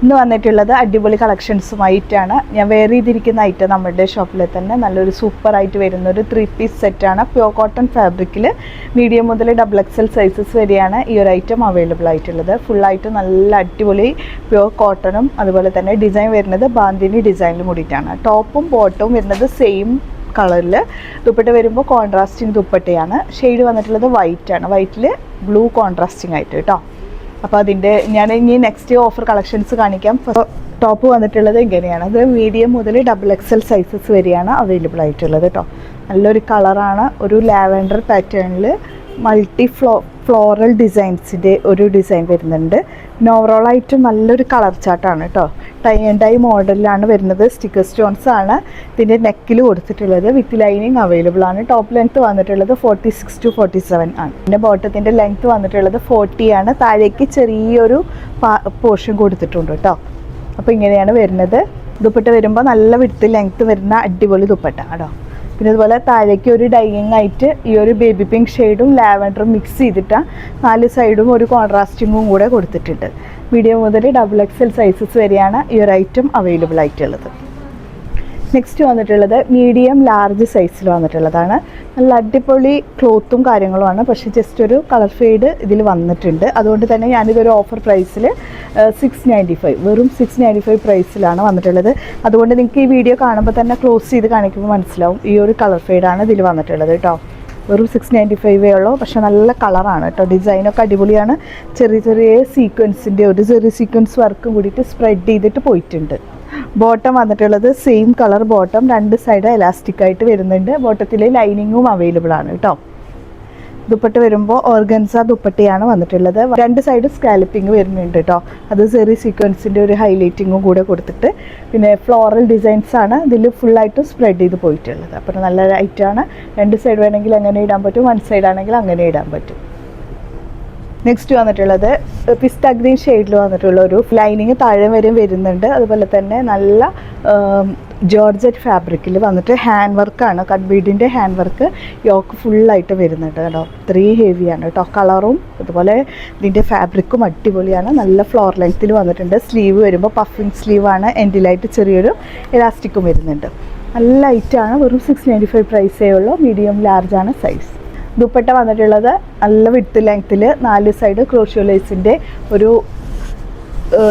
ഇന്ന് വന്നിട്ടുള്ളത് അടിപൊളി കളക്ഷൻസുമായിട്ടാണ്. ഞാൻ വെയർ ചെയ്തിരിക്കുന്ന ഐറ്റം നമ്മുടെ ഷോപ്പിൽ തന്നെ നല്ലൊരു സൂപ്പറായിട്ട് വരുന്ന ഒരു 3 പീസ് സെറ്റാണ്. പ്യോർ കോട്ടൺ ഫാബ്രിക്കിൽ മീഡിയം മുതൽ XXL സൈസസ് വരെയാണ് ഈ ഒരു ഐറ്റം അവൈലബിൾ ആയിട്ടുള്ളത്. ഫുള്ളായിട്ട് നല്ല അടിപൊളി പ്യോർ കോട്ടണും അതുപോലെ തന്നെ ഡിസൈൻ വരുന്നത് ബാന്തിനി ഡിസൈനിൽ കൂടിയിട്ടാണ്. ടോപ്പും ബോട്ടവും വരുന്നത് സെയിം കളറിൽ. ദുപ്പട്ട വരുമ്പോൾ കോൺട്രാസ്റ്റിംഗ് ദുപ്പട്ടയാണ്. ഷെയ്ഡ് വന്നിട്ടുള്ളത് വൈറ്റ് ആണ്. വൈറ്റിൽ ബ്ലൂ കോൺട്രാസ്റ്റിംഗ് ആയിട്ട് കേട്ടോ. അപ്പോൾ അതിൻ്റെ ഞാൻ ഇനി നെക്സ്റ്റ് ഓഫർ കളക്ഷൻസ് കാണിക്കാം. ടോപ്പ് വന്നിട്ടുള്ളത് ഇങ്ങനെയാണ്. അത് മീഡിയം മുതൽ XXL സൈസസ് വരെയാണ് അവൈലബിൾ ആയിട്ടുള്ളത് കേട്ടോ. നല്ലൊരു കളറാണ്. ഒരു ലാവൻഡർ പാറ്റേണിൽ മൾട്ടി ഫ്ലോറൽ ഡിസൈൻസിൻ്റെ ഒരു ഡിസൈൻ വരുന്നുണ്ട്. പിന്നെ ഓവറോളായിട്ട് നല്ലൊരു കളർ ചാർട്ടാണ് കേട്ടോ. ടൈ ആൻഡ് ഡൈ മോഡലിലാണ് വരുന്നത്. സ്റ്റിക്കർ സ്റ്റോൺസ് ആണ് ഇതിൻ്റെ നെക്കിൽ കൊടുത്തിട്ടുള്ളത്. വിത്ത് ലൈനിങ് അവൈലബിൾ ആണ്. ടോപ്പ് ലെങ്ത്ത് വന്നിട്ടുള്ളത് 46 to 47 ആണ്. പിന്നെ ബോട്ടത്തിൻ്റെ ലെങ്ത്ത് വന്നിട്ടുള്ളത് 40 ആണ്. താഴേക്ക് ചെറിയൊരു പോർഷൻ കൊടുത്തിട്ടുണ്ട് കേട്ടോ. അപ്പോൾ ഇങ്ങനെയാണ് വരുന്നത്. ദുപ്പട്ട വരുമ്പോൾ നല്ല വിത്ത് ലെങ്ത്ത് വരുന്ന അടിപൊളി ദുപ്പട്ട കേട്ടോ. പിന്നെ അതുപോലെ താഴേക്ക് ഒരു ഡൈയിങ് ആയിട്ട് ഈ ഒരു ബേബി പിങ്ക് ഷെയ്ഡും ലാവൻഡറും മിക്സ് ചെയ്തിട്ട് 4 സൈഡും ഒരു കോൺട്രാസ്റ്റിങ്ങും കൂടെ കൊടുത്തിട്ടുണ്ട്. മീഡിയം മുതൽ XXL സൈസസ് വരെയാണ് ഈ ഒരു ഐറ്റം അവൈലബിൾ ആയിട്ടുള്ളത്. നെക്സ്റ്റ് വന്നിട്ടുള്ളത് മീഡിയം ലാർജ് സൈസിൽ വന്നിട്ടുള്ളതാണ്. നല്ല അടിപൊളി ക്ലോത്തും കാര്യങ്ങളുമാണ്. പക്ഷേ ജസ്റ്റ് ഒരു കളർ ഫെയ്ഡ് ഇതിൽ വന്നിട്ടുണ്ട്. അതുകൊണ്ട് തന്നെ ഞാനിതൊരു ഓഫർ പ്രൈസിൽ 695 വെറും 695 പ്രൈസിലാണ് വന്നിട്ടുള്ളത്. അതുകൊണ്ട് നിങ്ങൾക്ക് ഈ വീഡിയോ കാണുമ്പോൾ തന്നെ ക്ലോസ് ചെയ്ത് കാണിക്കുമ്പോൾ മനസ്സിലാവും ഈ ഒരു കളർ ഫെയ്ഡാണ് ഇതിൽ വന്നിട്ടുള്ളത് കേട്ടോ. വെറും 695 ഉള്ളൂ. പക്ഷേ നല്ല കളറാണ് കേട്ടോ. ഡിസൈനൊക്കെ അടിപൊളിയാണ്. ചെറിയ ചെറിയ സീക്വൻസിൻ്റെ ഒരു ചെറിയ സീക്വൻസ് വർക്കും കൂടിയിട്ട് സ്പ്രെഡ് ചെയ്തിട്ട് പോയിട്ടുണ്ട്. ബോട്ടം വന്നിട്ടുള്ളത് same colour bottom. 2 side elastic ആയിട്ട് വരുന്നുണ്ട്. ബോട്ടത്തിൽ ലൈനിങ്ങും അവൈലബിൾ ആണ് കേട്ടോ. ദുപ്പട്ട വരുമ്പോൾ ഓർഗൻസ ദുപ്പട്ടയാണ് വന്നിട്ടുള്ളത്. 2 സൈഡ് സ്കാലപ്പിംഗ് വരുന്നുണ്ട് കേട്ടോ. അത് ചെറിയ സീക്വൻസിൻ്റെ ഒരു ഹൈലൈറ്റിങ്ങും കൂടെ കൊടുത്തിട്ട് പിന്നെ ഫ്ലോറൽ ഡിസൈൻസ് ആണ് ഇതിൽ ഫുള്ളായിട്ട് സ്പ്രെഡ് ചെയ്ത് പോയിട്ടുള്ളത്. അപ്പോൾ നല്ല ഐറ്റാണ്. 2 സൈഡ് വേണമെങ്കിൽ അങ്ങനെ ഇടാൻ പറ്റും. 1 സൈഡ് ആണെങ്കിൽ അങ്ങനെ ഇടാൻ പറ്റും. നെക്സ്റ്റ് വന്നിട്ടുള്ളത് പിസ്ത ഗ്രീൻ ഷെയ്ഡിൽ വന്നിട്ടുള്ള ഒരു ലൈനിങ് താഴെ വരെ വരുന്നുണ്ട്. അതുപോലെ തന്നെ നല്ല ജോർജറ്റ് ഫാബ്രിക്കിൽ വന്നിട്ട് ഹാൻഡ് വർക്കാണ്. കട്ട് ബീഡിൻ്റെ ഹാൻഡ് വർക്ക് യോക്ക് ഫുള്ളായിട്ട് വരുന്നുണ്ട് കേട്ടോ. ഇത്രയും ഹെവിയാണ് കേട്ടോ. കളറും അതുപോലെ ഇതിൻ്റെ ഫാബ്രിക്കും അടിപൊളിയാണ്. നല്ല ഫ്ലോർ ലെങ്ത്തിൽ വന്നിട്ടുണ്ട്. സ്ലീവ് വരുമ്പോൾ പഫിങ് സ്ലീവാണ്. എൻഡിലായിട്ട് ചെറിയൊരു ഇലാസ്റ്റിക്കും വരുന്നുണ്ട്. നല്ല ലൈറ്റാണ്. വെറും 695 പ്രൈസേ ഉള്ളൂ. Medium ലാർജാണ് size. ദുപ്പട്ട വന്നിട്ടുള്ളത് നല്ല വിട്ട് ലെങ്ത്തിൽ 4 സൈഡ് ക്രോഷ്യോ ലേസിൻ്റെ ഒരു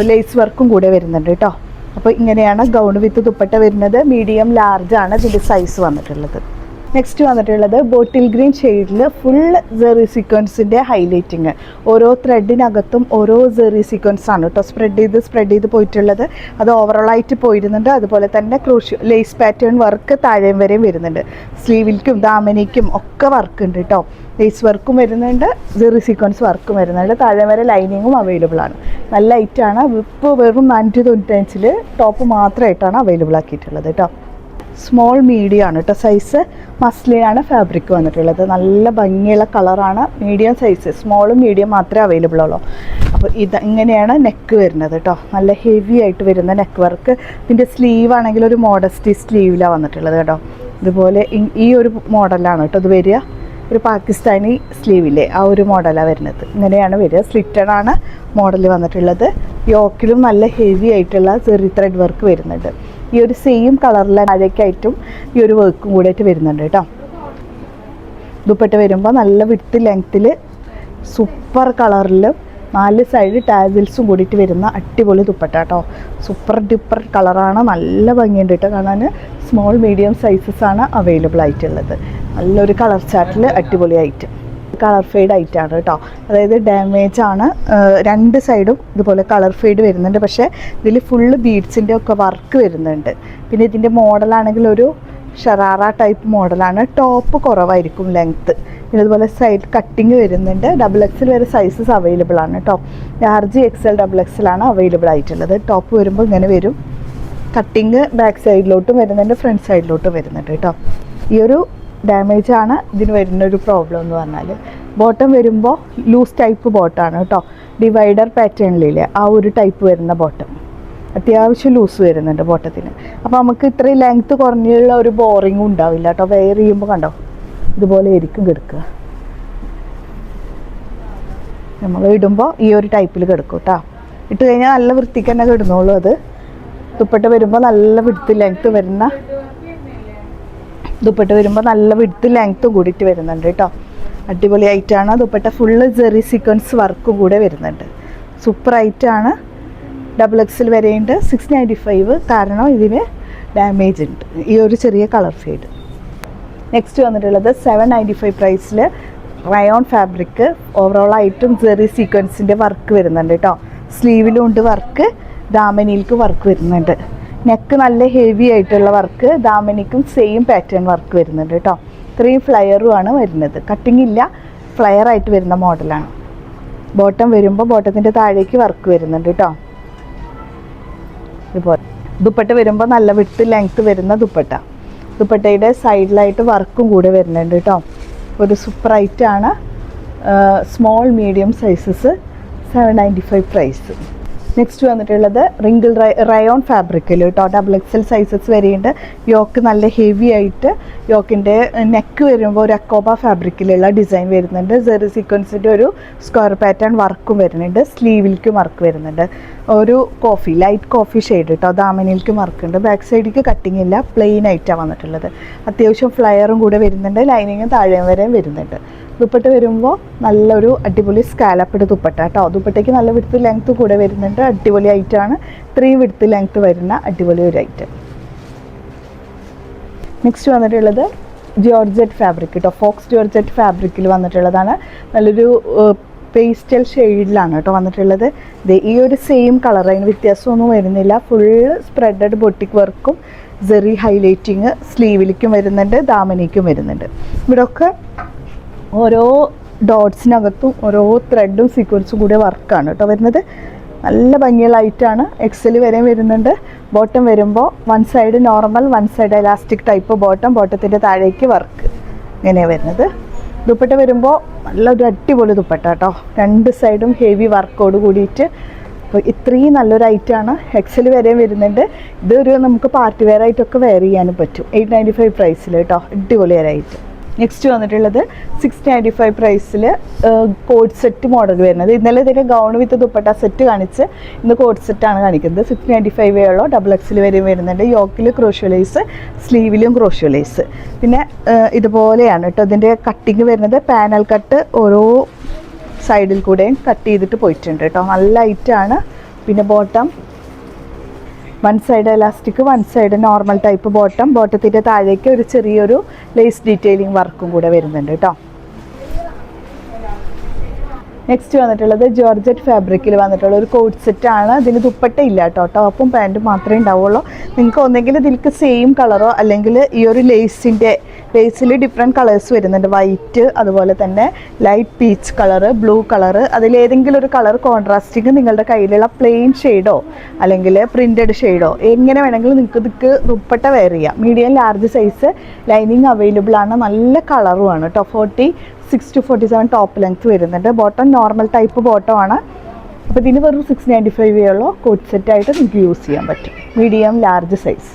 ലേസ് വർക്കും കൂടെ വരുന്നുണ്ട് കേട്ടോ. അപ്പോൾ ഇങ്ങനെയാണ് ഗൗൺ വിത്ത് ദുപ്പട്ട വരുന്നത്. മീഡിയം ലാർജാണ് ഇതിൻ്റെ സൈസ് വന്നിട്ടുള്ളത്. നെക്സ്റ്റ് വന്നിട്ടുള്ളത് ബോട്ടിൽ ഗ്രീൻ ഷെയ്ഡിൽ ഫുൾ സെറി സീക്വൻസിൻ്റെ ഹൈലൈറ്റിങ്. ഓരോ ത്രെഡിനകത്തും ഓരോ സെറി സീക്വൻസ് ആണ് കേട്ടോ സ്പ്രെഡ് ചെയ്ത് പോയിട്ടുള്ളത്. അത് ഓവറോളായിട്ട് പോയിരുന്നുണ്ട്. അതുപോലെ തന്നെ ക്രോഷ്യോ ലേസ് പാറ്റേൺ വർക്ക് താഴെയും വരെയും വരുന്നുണ്ട്. സ്ലീവിൽക്കും ദാമനിക്കും ഒക്കെ വർക്ക് ഉണ്ട് കേട്ടോ. ലേസ് വർക്കും വരുന്നുണ്ട്. സെറി സീക്വൻസ് വർക്കും വരുന്നുണ്ട്. താഴെ വരെ ലൈനിങ്ങും അവൈലബിൾ ആണ്. നല്ല ഐറ്റാണ്. ഇപ്പോൾ വെറും 495 ടോപ്പ് മാത്രമായിട്ടാണ് അവൈലബിൾ ആക്കിയിട്ടുള്ളത് കേട്ടോ. സ്മോൾ മീഡിയം ആണ് കേട്ടോ സൈസ്. മസ്ലിനാണ് ഫാബ്രിക് വന്നിട്ടുള്ളത്. നല്ല ഭംഗിയുള്ള കളറാണ്. മീഡിയം സൈസ്, സ്മോളും മീഡിയം മാത്രമേ അവൈലബിൾ ഉള്ളൂ. അപ്പോൾ ഇങ്ങനെയാണ് നെക്ക് വരുന്നത് കേട്ടോ. നല്ല ഹെവി ആയിട്ട് വരുന്ന നെക്ക് വർക്ക്. ഇതിൻ്റെ സ്ലീവ് ആണെങ്കിൽ ഒരു മോഡസ്റ്റി സ്ലീവിലാണ് വന്നിട്ടുള്ളത് കേട്ടോ. ഇതുപോലെ ഈ ഒരു മോഡലാണ് കേട്ടോ ഇത് വരിക. ഒരു പാകിസ്ഥാനി സ്ലീവിലെ ആ ഒരു മോഡലാണ് വരുന്നത്. ഇങ്ങനെയാണ് വരിക. സ്ലിറ്റഡ് ആണ് മോഡൽ വന്നിട്ടുള്ളത്. യോക്കിലും നല്ല ഹെവി ആയിട്ടുള്ള ചെറിയ ത്രെഡ് വർക്ക് വരുന്നുണ്ട്. ഈ ഒരു സെയിം കളറിലെ താഴേക്കായിട്ടും ഈ ഒരു വർക്കും കൂടെ ആയിട്ട് വരുന്നുണ്ട് കേട്ടോ. ദുപ്പട്ട വരുമ്പോൾ നല്ല വിട്ട് ലെങ്ത്തിൽ സൂപ്പർ കളറിൽ 4 സൈഡ് ടാസിൽസും കൂടിയിട്ട് വരുന്ന അടിപൊളി ദുപ്പട്ട കേട്ടോ. സൂപ്പർ ഡ്യൂപ്പർ കളറാണ്. നല്ല ഭംഗിയുണ്ട് കേട്ടോ കാണാൻ. സ്മോൾ മീഡിയം സൈസസ് ആണ് അവൈലബിൾ ആയിട്ടുള്ളത്. നല്ലൊരു കളർ ചാർട്ടിൽ അടിപൊളിയായിട്ട് കളർ ഫെയ്ഡ് ആയിട്ടാണ് കേട്ടോ. അതായത് ഡാമേജ് ആണ്. 2 സൈഡും ഇതുപോലെ കളർ ഫെയ്ഡ് വരുന്നുണ്ട്. പക്ഷേ ഇതിൽ ഫുള്ള് ബീഡ്സിൻ്റെ ഒക്കെ വർക്ക് വരുന്നുണ്ട്. പിന്നെ ഇതിൻ്റെ മോഡലാണെങ്കിൽ ഒരു ഷറാറ ടൈപ്പ് മോഡലാണ്. ടോപ്പ് കുറവായിരിക്കും ലെങ്ത്ത്. പിന്നെ അതുപോലെ സൈഡ് കട്ടിങ് വരുന്നുണ്ട്. XXL വരെ സൈസസ് അവൈലബിൾ ആണ് കേട്ടോ. ലാർജ് XL XXL ആണ് അവൈലബിൾ ആയിട്ടുള്ളത്. ടോപ്പ് വരുമ്പോൾ ഇങ്ങനെ വരും. കട്ടിങ് ബാക്ക് സൈഡിലോട്ടും വരുന്നുണ്ട്, ഫ്രണ്ട് സൈഡിലോട്ടും വരുന്നുണ്ട് കേട്ടോ. ഈ ഒരു ഡാമേജ് ആണ് ഇതിന് വരുന്നൊരു പ്രോബ്ലം എന്ന് പറഞ്ഞാൽ. ബോട്ടം വരുമ്പോൾ ലൂസ് ടൈപ്പ് ബോട്ടമാണ് കേട്ടോ. ഡിവൈഡർ പാറ്റേണിലില്ലേ ആ ഒരു ടൈപ്പ് വരുന്ന ബോട്ടം. അത്യാവശ്യം ലൂസ് വരുന്നുണ്ട് ബോട്ടത്തിന്. അപ്പോൾ നമുക്ക് ഇത്രയും ലെങ്ത്ത് കുറഞ്ഞുള്ള ഒരു ബോറിങ്ങും ഉണ്ടാവില്ല കേട്ടോ. വെയർ ചെയ്യുമ്പോൾ കണ്ടോ ഇതുപോലെ ആയിരിക്കും കിടക്കുക. നമ്മൾ ഇടുമ്പോൾ ഈ ഒരു ടൈപ്പിൽ കിടക്കും കേട്ടോ. ഇട്ട് കഴിഞ്ഞാൽ നല്ല വൃത്തിക്ക് തന്നെ കിടന്നോളൂ. അത് ദുപ്പട്ട വരുമ്പോൾ നല്ല വിഡ്ത്ത് ലെങ്ത്ത് വരുന്ന ദുപ്പട്ട വരുമ്പോൾ നല്ല വിഡ്ത്ത് ലെങ്ത്തും കൂടിയിട്ട് വരുന്നുണ്ട് കേട്ടോ. അടിപൊളിയായിട്ടാണ്. ദുപ്പട്ട ഫുള്ള് ജെറി സീക്വൻസ് വർക്കും കൂടെ വരുന്നുണ്ട്. സൂപ്പറായിട്ടാണ്. XXL വരെയുണ്ട്. 695 കാരണം ഇതിന് ഡാമേജ് ഉണ്ട്, ഈ ഒരു ചെറിയ കളർ ഷെയ്ഡ്. നെക്സ്റ്റ് വന്നിട്ടുള്ളത് 795 പ്രൈസിൽ റയോൺ ഫാബ്രിക് ഓവറോളായിട്ടും ജെറി സീക്വൻസിൻ്റെ വർക്ക് വരുന്നുണ്ട് കേട്ടോ. സ്ലീവിലും ഉണ്ട് വർക്ക്, ദാമനിയിലേക്ക് വർക്ക് വരുന്നുണ്ട്. നെക്ക് നല്ല ഹെവി ആയിട്ടുള്ള വർക്ക്, ദാമനിക്കും സെയിം പാറ്റേൺ വർക്ക് വരുന്നുണ്ട് കേട്ടോ. ഇത്രയും ഫ്ലയറും ആണ് വരുന്നത്. കട്ടിങ് ഇല്ല, ഫ്ലയർ ആയിട്ട് വരുന്ന മോഡലാണ്. ബോട്ടം വരുമ്പോൾ ബോട്ടത്തിൻ്റെ താഴേക്ക് വർക്ക് വരുന്നുണ്ട് കേട്ടോ. ഇതുപോലെ ദുപ്പട്ട വരുമ്പോൾ നല്ല വിഡ്ത്ത് ലെങ്ത്ത് വരുന്ന ദുപ്പട്ട. ദുപ്പട്ടയുടെ സൈഡിലായിട്ട് വർക്കും കൂടെ വരുന്നുണ്ട് കേട്ടോ. ഒരു സൂപ്പറായിട്ടാണ്. Small medium sizes 795 price. Next വന്നിട്ടുള്ളത് റിങ്കിൾ റയോൺ ഫാബ്രിക്കിൽ കേട്ടോ. XXL സൈസസ് വരെയുണ്ട്. യോക്ക് നല്ല ഹെവി ആയിട്ട്, യോക്കിൻ്റെ നെക്ക് വരുമ്പോൾ ഒരു അക്കോബ ഫാബ്രിക്കിലുള്ള ഡിസൈൻ വരുന്നുണ്ട്. ജെറി സീക്വൻസിൻ്റെ ഒരു സ്ക്വയർ പാറ്റേൺ വർക്കും വരുന്നുണ്ട്. സ്ലീവിലേക്കും വർക്ക് വരുന്നുണ്ട്. ഒരു ലൈറ്റ് കോഫി ഷെയ്ഡ് കേട്ടോ. ദാമനിയിലേക്ക് വർക്കുണ്ട്. ബാക്ക് സൈഡിലേക്ക് കട്ടിങ് ഇല്ല, പ്ലെയിൻ ആയിട്ടാണ് വന്നിട്ടുള്ളത്. അത്യാവശ്യം ഫ്ലയറും കൂടെ വരുന്നുണ്ട്. ലൈനിങ്ങും താഴെ വരെയും വരുന്നുണ്ട്. ദുപ്പട്ട വരുമ്പോൾ നല്ലൊരു അടിപൊളി സ്കാലപ്പ്ഡ് ദുപ്പട്ട കേട്ടോ. ദുപ്പട്ടയ്ക്ക് നല്ല വിഡ്ത്ത് ലെങ്ത്ത് കൂടെ വരുന്നുണ്ട്. അടിപൊളി ഐറ്റാണ്. 3 വിഡ്ത്ത് ലെങ്ത്ത് വരുന്ന അടിപൊളി ഒരു ഐറ്റം. നെക്സ്റ്റ് വന്നിട്ടുള്ളത് ജോർജറ്റ് ഫാബ്രിക് കേട്ടോ. ഫോക്സ് ജോർജറ്റ് ഫാബ്രിക്കിൽ വന്നിട്ടുള്ളതാണ്. നല്ലൊരു പേസ്റ്റൽ ഷെയ്ഡിലാണ് കേട്ടോ വന്നിട്ടുള്ളത്. ഈ ഒരു സെയിം കളർ, അതിന് വ്യത്യാസമൊന്നും വരുന്നില്ല. ഫുള്ള് സ്പ്രെഡഡ് ബൊട്ടിക് വർക്കും ജെറി ഹൈലൈറ്റിങ് സ്ലീവിലേക്കും വരുന്നുണ്ട്, ദാമനിക്കും വരുന്നുണ്ട്. ഇവിടെയൊക്കെ ഓരോ ഡോട്ട്സിനകത്തും ഓരോ ത്രെഡും സീക്വൻസും കൂടെ വർക്കാണ് കേട്ടോ വരുന്നത്. നല്ല ഭംഗിയുള്ള ഐറ്റാണ്. XL വരെയും വരുന്നുണ്ട്. ബോട്ടം വരുമ്പോൾ 1 side normal, 1 side elastic type bottom, ബോട്ടത്തിൻ്റെ താഴേക്ക് വർക്ക് ഇങ്ങനെയാണ് വരുന്നത്. ദുപ്പട്ട വരുമ്പോൾ നല്ലൊരു അടിപൊളി ദുപ്പട്ട കേട്ടോ. 2 സൈഡും ഹെവി വർക്കോട് കൂടിയിട്ട്. അപ്പോൾ ഇത്രയും നല്ലൊരു ഐറ്റാണ്. XL വരെയും വരുന്നുണ്ട്. ഇതൊരു നമുക്ക് പാർട്ടി വെയർ ആയിട്ടൊക്കെ വെയർ ചെയ്യാനും പറ്റും. 895 പ്രൈസിൽ കേട്ടോ. അടിപൊളി ഒരു ഐറ്റം. നെക്സ്റ്റ് വന്നിട്ടുള്ളത് 695 പ്രൈസിൽ കോഡ് സെറ്റ് മോഡൽ വരുന്നത്. ഇന്നലെ ഇതിൻ്റെ ഗൗൺ വിത്ത് ദുപ്പട്ട സെറ്റ് കാണിച്ച് ഇന്ന് കോഡ് സെറ്റാണ് കാണിക്കുന്നത്. 695 ഉള്ളൂ. XXL വരെയും വരുന്നുണ്ട്. യോക്കിൽ ക്രോഷ്യോലൈസ്, സ്ലീവിലും ക്രോഷ്യോലൈസ്. പിന്നെ ഇതുപോലെയാണ് കേട്ടോ ഇതിൻ്റെ കട്ടിങ് വരുന്നത്. പാനൽ കട്ട് ഓരോ സൈഡിൽ കൂടെയും കട്ട് ചെയ്തിട്ട് പോയിട്ടുണ്ട് കേട്ടോ. നല്ല ഐറ്റാണ്. പിന്നെ bottom 1 side elastic, 1 side normal type bottom. ബോട്ടത്തിൻ്റെ താഴേക്ക് ഒരു ചെറിയൊരു ലേസ് ഡീറ്റെയിലിംഗ് വർക്കും കൂടെ വരുന്നുണ്ട് കേട്ടോ. നെക്സ്റ്റ് വന്നിട്ടുള്ളത് ജോർജറ്റ് ഫാബ്രിക്കിൽ വന്നിട്ടുള്ള ഒരു കോഡ് സെറ്റാണ്. ഇതിന് ദുപ്പട്ട ഇല്ല കേട്ടോ. ടോപ്പും പാൻറ്റും മാത്രമേ ഉണ്ടാവുള്ളൂ. നിങ്ങൾക്ക് ഒന്നെങ്കിൽ ഇതിലേക്ക് സെയിം കളറോ അല്ലെങ്കിൽ ഈ ഒരു ലേസിൽ ഡിഫറെൻറ്റ് കളേഴ്സ് വരുന്നുണ്ട്. വൈറ്റ്, അതുപോലെ തന്നെ light peach colour, blue colour, അതിലേതെങ്കിലും ഒരു കളർ കോൺട്രാസ്റ്റിങ് നിങ്ങളുടെ കയ്യിലുള്ള പ്ലെയിൻ ഷെയ്ഡോ അല്ലെങ്കിൽ പ്രിൻറ്റഡ് ഷെയ്ഡോ എങ്ങനെ വേണമെങ്കിലും നിങ്ങൾക്ക് ഇതിക്ക് ദുപ്പട്ട വെയർ ചെയ്യാം. Medium large size lining available ആണ്. നല്ല കളറുമാണ് കേട്ടോ. 46 to 47 ടോപ്പ് ലെങ്ത് വരുന്നുണ്ട്. ബോട്ടം നോർമൽ ടൈപ്പ് ബോട്ടമാണ്. അപ്പോൾ ഇതിന് വെറും 695 ഉള്ളൂ. കോഡ് സെറ്റായിട്ട് നിങ്ങൾക്ക് യൂസ് ചെയ്യാൻ പറ്റും. Medium large size.